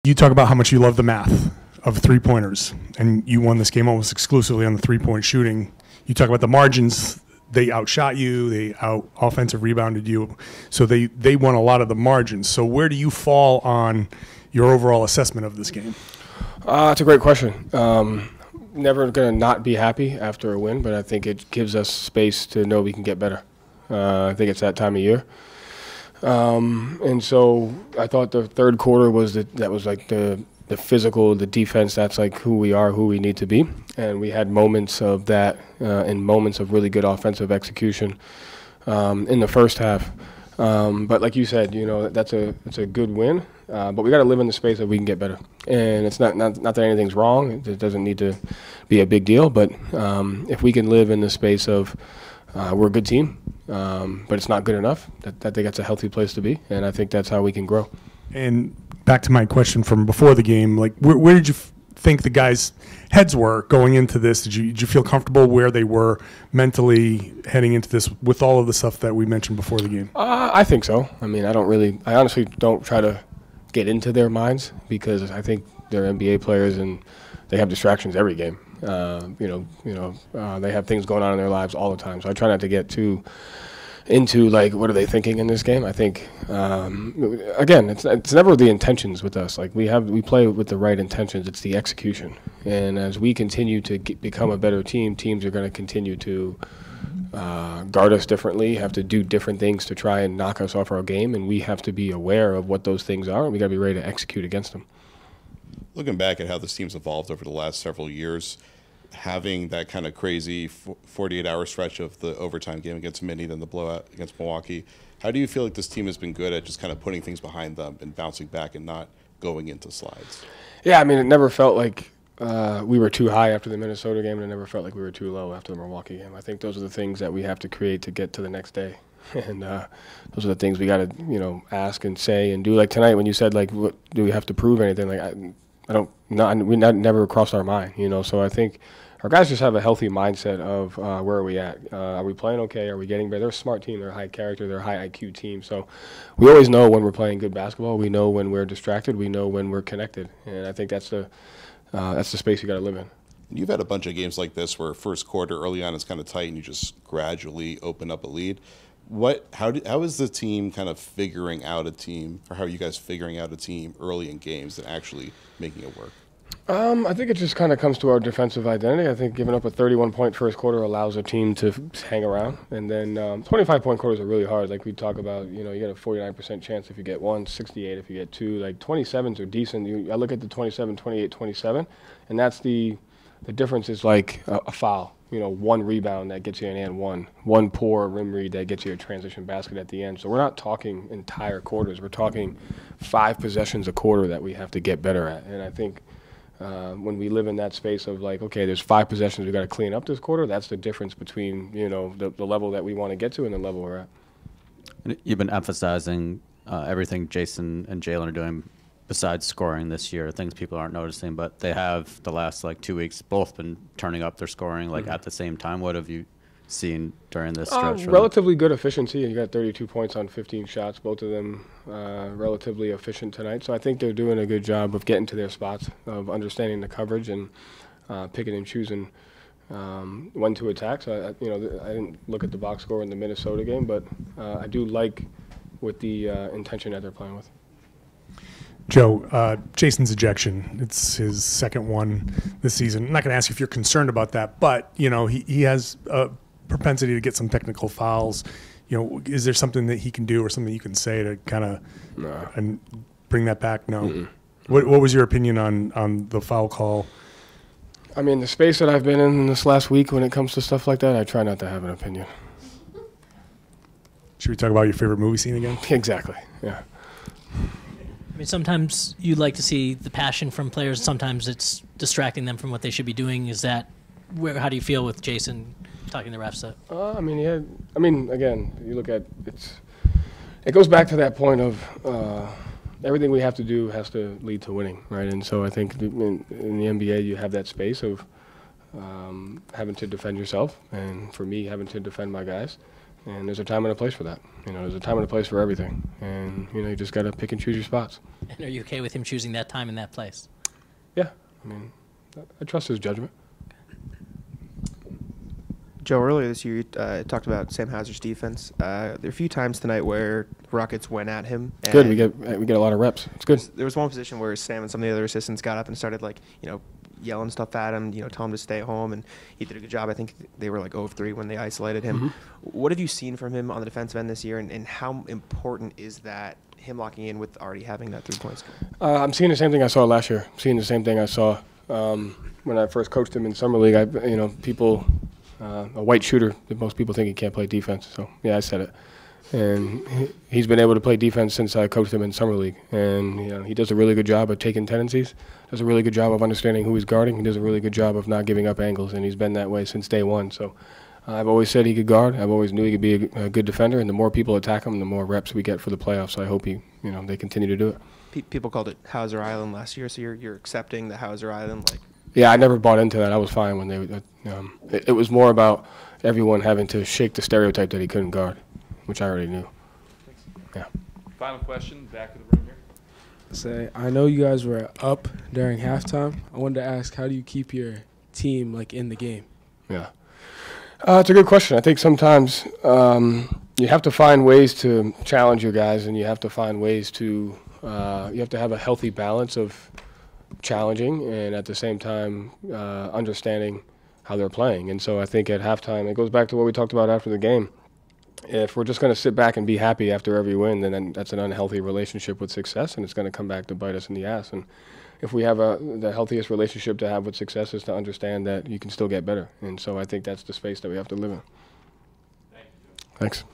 You talk about how much you love the math of three-pointers, and you won this game almost exclusively on the three-point shooting. You talk about the margins. They outshot you. They offensive rebounded you. So they won a lot of the margins. So where do you fall on your overall assessment of this game? It's a great question. Never going to not be happy after a win, but I think it gives us space to know we can get better. I think it's that time of year. And so I thought the third quarter was that was like the physical, the defense. That's like who we are, who we need to be. And we had moments of that and moments of really good offensive execution in the first half. But like you said, it's a good win. But we got to live in the space that we can get better. And it's not that anything's wrong. It doesn't need to be a big deal. But if we can live in the space of we're a good team, but it's not good enough, I think that's a healthy place to be. And I think that's how we can grow. And back to my question from before the game, like where did you think the guys' heads were going into this? Did you feel comfortable where they were mentally heading into this with all of the stuff that we mentioned before the game? I think so. I mean, I honestly don't try to get into their minds because I think they're NBA players and they have distractions every game. They have things going on in their lives all the time. So I try not to get too into like what are they thinking in this game. I think again, it's never the intentions with us. Like we play with the right intentions. It's the execution. And as we continue to become a better team, teams are going to continue to guard us differently, have to do different things to try and knock us off our game, and we have to be aware of what those things are, and we got to be ready to execute against them. Looking back at how this team's evolved over the last several years, having that kind of crazy 48-hour stretch of the overtime game against Minnie, then the blowout against Milwaukee, how do you feel like this team has been good at just kind of putting things behind them and bouncing back and not going into slides? Yeah, I mean, it never felt like we were too high after the Minnesota game, and it never felt like we were too low after the Milwaukee game. I think those are the things that we have to create to get to the next day. And those are the things we got to, ask and say and do. Like tonight when you said, like, what, do we have to prove anything? Like, we never crossed our mind, So I think our guys just have a healthy mindset of where are we at? Are we playing okay? Are we getting better? They're a smart team. They're a high character. They're a high IQ team. So we always know when we're playing good basketball. We know when we're distracted. We know when we're connected. And I think that's the space you got to live in. You've had a bunch of games like this where first quarter early on is kind of tight and you just gradually open up a lead. How is the team kind of figuring out a team, or how are you guys figuring out a team early in games and actually making it work? I think it just kind of comes to our defensive identity. I think giving up a 31-point first quarter allows a team to hang around. And then 25-point quarters are really hard. Like we talk about, you get a 49% chance if you get one, 68 if you get two. Like 27s are decent. I look at the 27, 28, 27, and that's the difference is like a foul. One rebound that gets you an and one poor rim read that gets you a transition basket at the end. So we're not talking entire quarters. We're talking 5 possessions a quarter that we have to get better at. And I think when we live in that space of like, okay, there's 5 possessions we got to clean up this quarter, that's the difference between, the level that we want to get to and the level we're at. You've been emphasizing everything Jayson and Jalen are doing besides scoring this year, things people aren't noticing, but they have the last 2 weeks both been turning up their scoring at the same time. What have you seen during this stretch? Relatively good efficiency. You got 32 points on 15 shots, both of them relatively efficient tonight. So I think they're doing a good job of getting to their spots, of understanding the coverage and picking and choosing when to attack. So I didn't look at the box score in the Minnesota game, but I do like with the intention that they're playing with. Joe, Jayson's ejection, it's his second one this season. I'm not going to ask you if you're concerned about that, but, he has a propensity to get some technical fouls. Is there something that he can do or something you can say to kind of and bring that back? No. Mm-mm. What was your opinion on the foul call? I mean, the space that I've been in this last week when it comes to stuff like that, I try not to have an opinion. Should we talk about your favorite movie scene again? Exactly, yeah. I mean, sometimes you like to see the passion from players. Sometimes it's distracting them from what they should be doing. How do you feel with Jayson talking to the refs? Again, you look at it goes back to that point of everything we have to do has to lead to winning, right? And so I think in the NBA you have that space of having to defend yourself, and for me, having to defend my guys. And there's a time and a place for that. There's a time and a place for everything. And, you just got to pick and choose your spots. And are you okay with him choosing that time and that place? Yeah. I trust his judgment. Joe, earlier this year, you talked about Sam Hauser's defense. There are a few times tonight where Rockets went at him. It's good. We get a lot of reps. It's good. There was one position where Sam and some of the other assistants got up and started, yelling stuff at him, telling him to stay home, and he did a good job. I think they were 0 of 3 when they isolated him. Mm-hmm. What have you seen from him on the defensive end this year, and how important is that, him locking in with already having that 3-point score? I'm seeing the same thing I saw last year. I'm seeing the same thing I saw when I first coached him in summer league. People, a white shooter that most people think he can't play defense. So yeah, I said it. And he's been able to play defense since I coached him in summer league. And he does a really good job of taking tendencies. Does a really good job of understanding who he's guarding. He does a really good job of not giving up angles, and he's been that way since day one. So I've always said he could guard. I've always knew he could be a good defender. And the more people attack him, the more reps we get for the playoffs. So I hope they continue to do it. People called it Hauser Island last year, so you're accepting the Hauser Island, Yeah, I never bought into that. I was fine when they. It was more about everyone having to shake the stereotype that he couldn't guard, which I already knew. Yeah. Final question, back of the room here. I know you guys were up during halftime. I wanted to ask, how do you keep your team in the game? Yeah. It's a good question. I think sometimes you have to find ways to challenge your guys, and you have to find ways to you have to have a healthy balance of challenging and at the same time understanding how they're playing. And so I think at halftime, it goes back to what we talked about after the game. If we're just going to sit back and be happy after every win, then that's an unhealthy relationship with success, and it's going to come back to bite us in the ass. And if we have the healthiest relationship to have with success is to understand that you can still get better. And so I think that's the space that we have to live in. Thank you. Thanks.